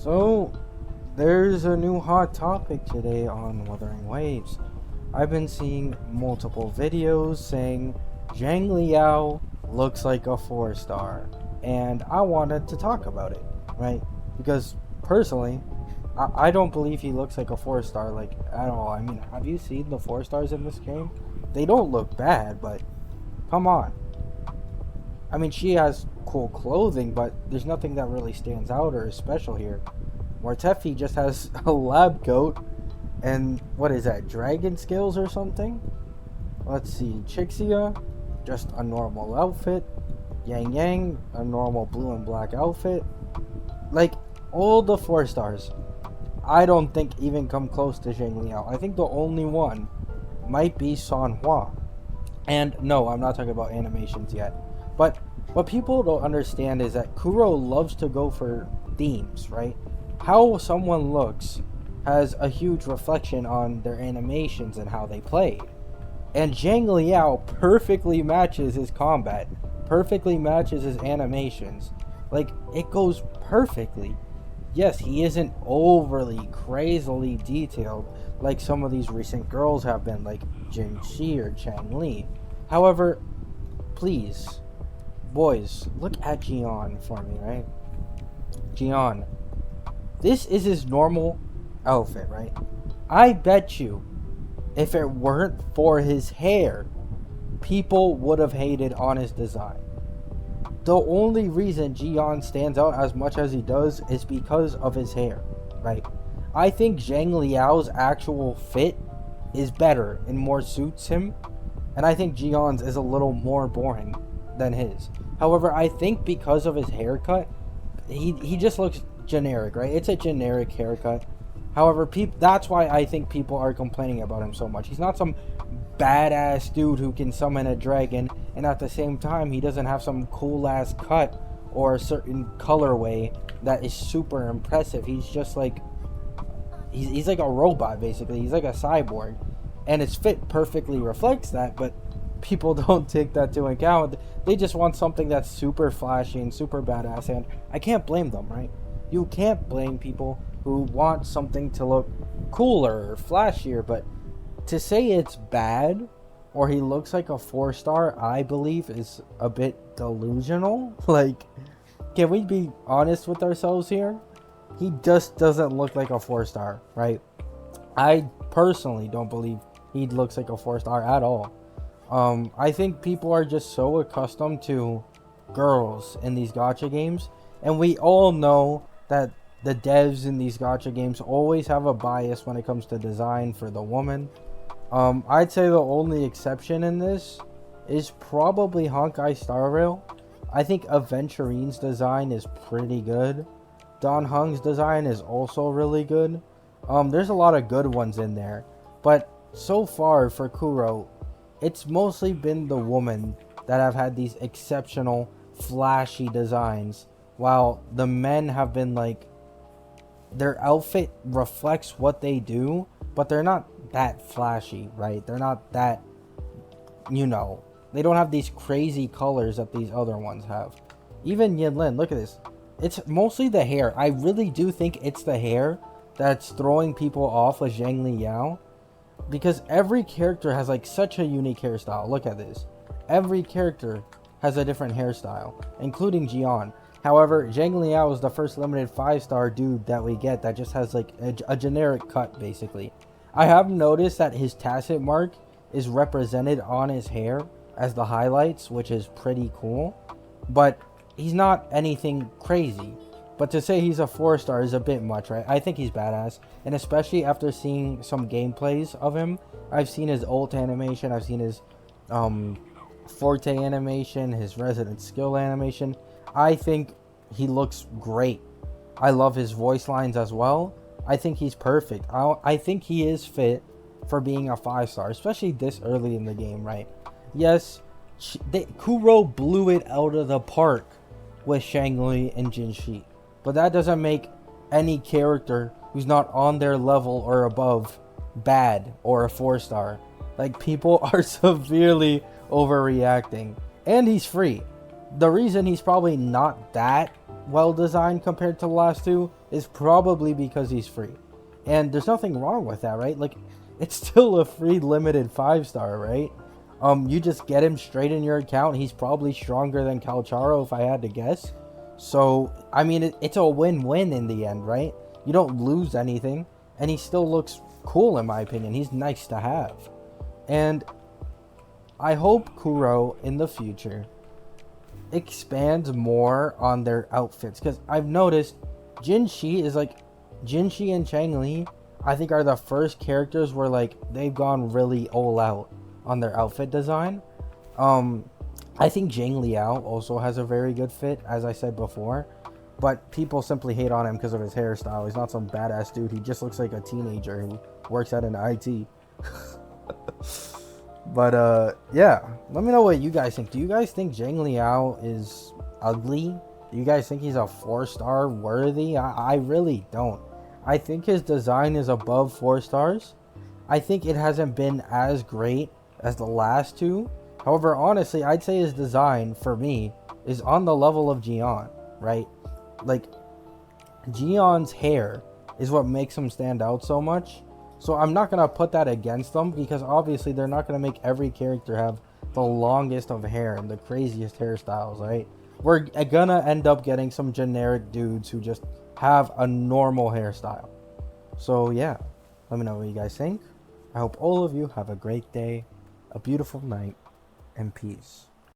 So, there's a new hot topic today on Wuthering Waves. I've been seeing multiple videos saying Zhang Liao looks like a 4-star, and I wanted to talk about it, right? Because personally, I don't believe he looks like a 4-star, like, at all. I mean, have you seen the 4-stars in this game? They don't look bad, but come on. I mean, she has cool clothing, but there's nothing that really stands out or is special here. Mortefi just has a lab coat and what is that, dragon scales or something? Let's see, Chixia, just a normal outfit. Yang Yang, a normal blue and black outfit. Like, all the 4-stars, I don't think even come close to Zhang Liao. I think the only one might be San Hua. And no, I'm not talking about animations yet. But what people don't understand is that Kuro loves to go for themes, right? How someone looks has a huge reflection on their animations and how they play. And Zhang Liao perfectly matches his combat, perfectly matches his animations. Like, it goes perfectly. Yes, he isn't overly, crazily detailed like some of these recent girls have been, like Jin Shi or Xiangli. However, please, boys, look at Jian for me, right? Jian. This is his normal outfit, right? I bet you, if it weren't for his hair, people would have hated on his design. The only reason Jian stands out as much as he does is because of his hair, right? I think Zhang Liao's actual fit is better and more suits him, and I think Jian's is a little more boring than his. However, I think because of his haircut, he just looks generic, right? It's a generic haircut. However, that's why I think people are complaining about him so much. He's not some badass dude who can summon a dragon, and at the same time, he doesn't have some cool ass cut or a certain colorway that is super impressive. He's just like, he's like a robot, basically. He's like a cyborg, and his fit perfectly reflects that, but people don't take that into account. They just want something that's super flashy and super badass, and I can't blame them, right? You can't blame people who want something to look cooler or flashier, but to say it's bad or he looks like a 4-star, I believe is a bit delusional. Like, can we be honest with ourselves here? He just doesn't look like a 4-star, right? I personally don't believe he looks like a 4-star at all. I think people are just so accustomed to girls in these gacha games, and we all know that the devs in these gacha games always have a bias when it comes to design for the woman. I'd say the only exception in this is probably Honkai Star Rail. I think Aventurine's design is pretty good. Don Hung's design is also really good. There's a lot of good ones in there, but so far for Kuro, it's mostly been the women that have had these exceptional flashy designs, while the men have been like, their outfit reflects what they do, but they're not that flashy, right? They're not that, they don't have these crazy colors that these other ones have. Even Yinlin, look at this. It's mostly the hair. I really do think it's the hair that's throwing people off with Zhang Liao, because every character has like such a unique hairstyle. Look at this. Every character has a different hairstyle, including Jian. However, Zhang Liao is the first limited 5-star dude that we get that just has like a generic cut, basically. I have noticed that his tacit mark is represented on his hair as the highlights, which is pretty cool. But he's not anything crazy. But to say he's a 4-star is a bit much, right? I think he's badass. And especially after seeing some gameplays of him, I've seen his ult animation, I've seen his forte animation, his resident skill animation. I think he looks great. I love his voice lines as well. I think he's perfect. I think he is fit for being a 5-star, especially this early in the game, right? Yes, Kuro blew it out of the park with Xiangli and Jin Shi, but that doesn't make any character who's not on their level or above bad or a 4-star. Like, people are severely overreacting, and he's free. The reason he's probably not that well designed compared to the last two is probably because he's free. And there's nothing wrong with that, right? Like, it's still a free limited 5-star, right? You just get him straight in your account. He's probably stronger than Calcharo if I had to guess. So, I mean, it's a win-win in the end, right? You don't lose anything, and he still looks cool in my opinion. He's nice to have. And I hope Kuro in the future expands more on their outfits, because I've noticed Jinshi and Xiangli, I think, are the first characters where like they've gone really all out on their outfit design. I think Zhang Liao also has a very good fit, as I said before, but people simply hate on him because of his hairstyle. He's not some badass dude. He just looks like a teenager who works at an IT. But yeah, let me know what you guys think. Do you guys think Zhang Liao is ugly? Do you guys think he's a 4-star worthy? I really don't. I think his design is above 4 stars. I think it hasn't been as great as the last two. However, honestly, I'd say his design, for me, is on the level of Jian, right? Like, Jian's hair is what makes him stand out so much. So I'm not going to put that against them, because obviously they're not going to make every character have the longest of hair and the craziest hairstyles, right? We're going to end up getting some generic dudes who just have a normal hairstyle. So yeah, let me know what you guys think. I hope all of you have a great day, a beautiful night, and peace.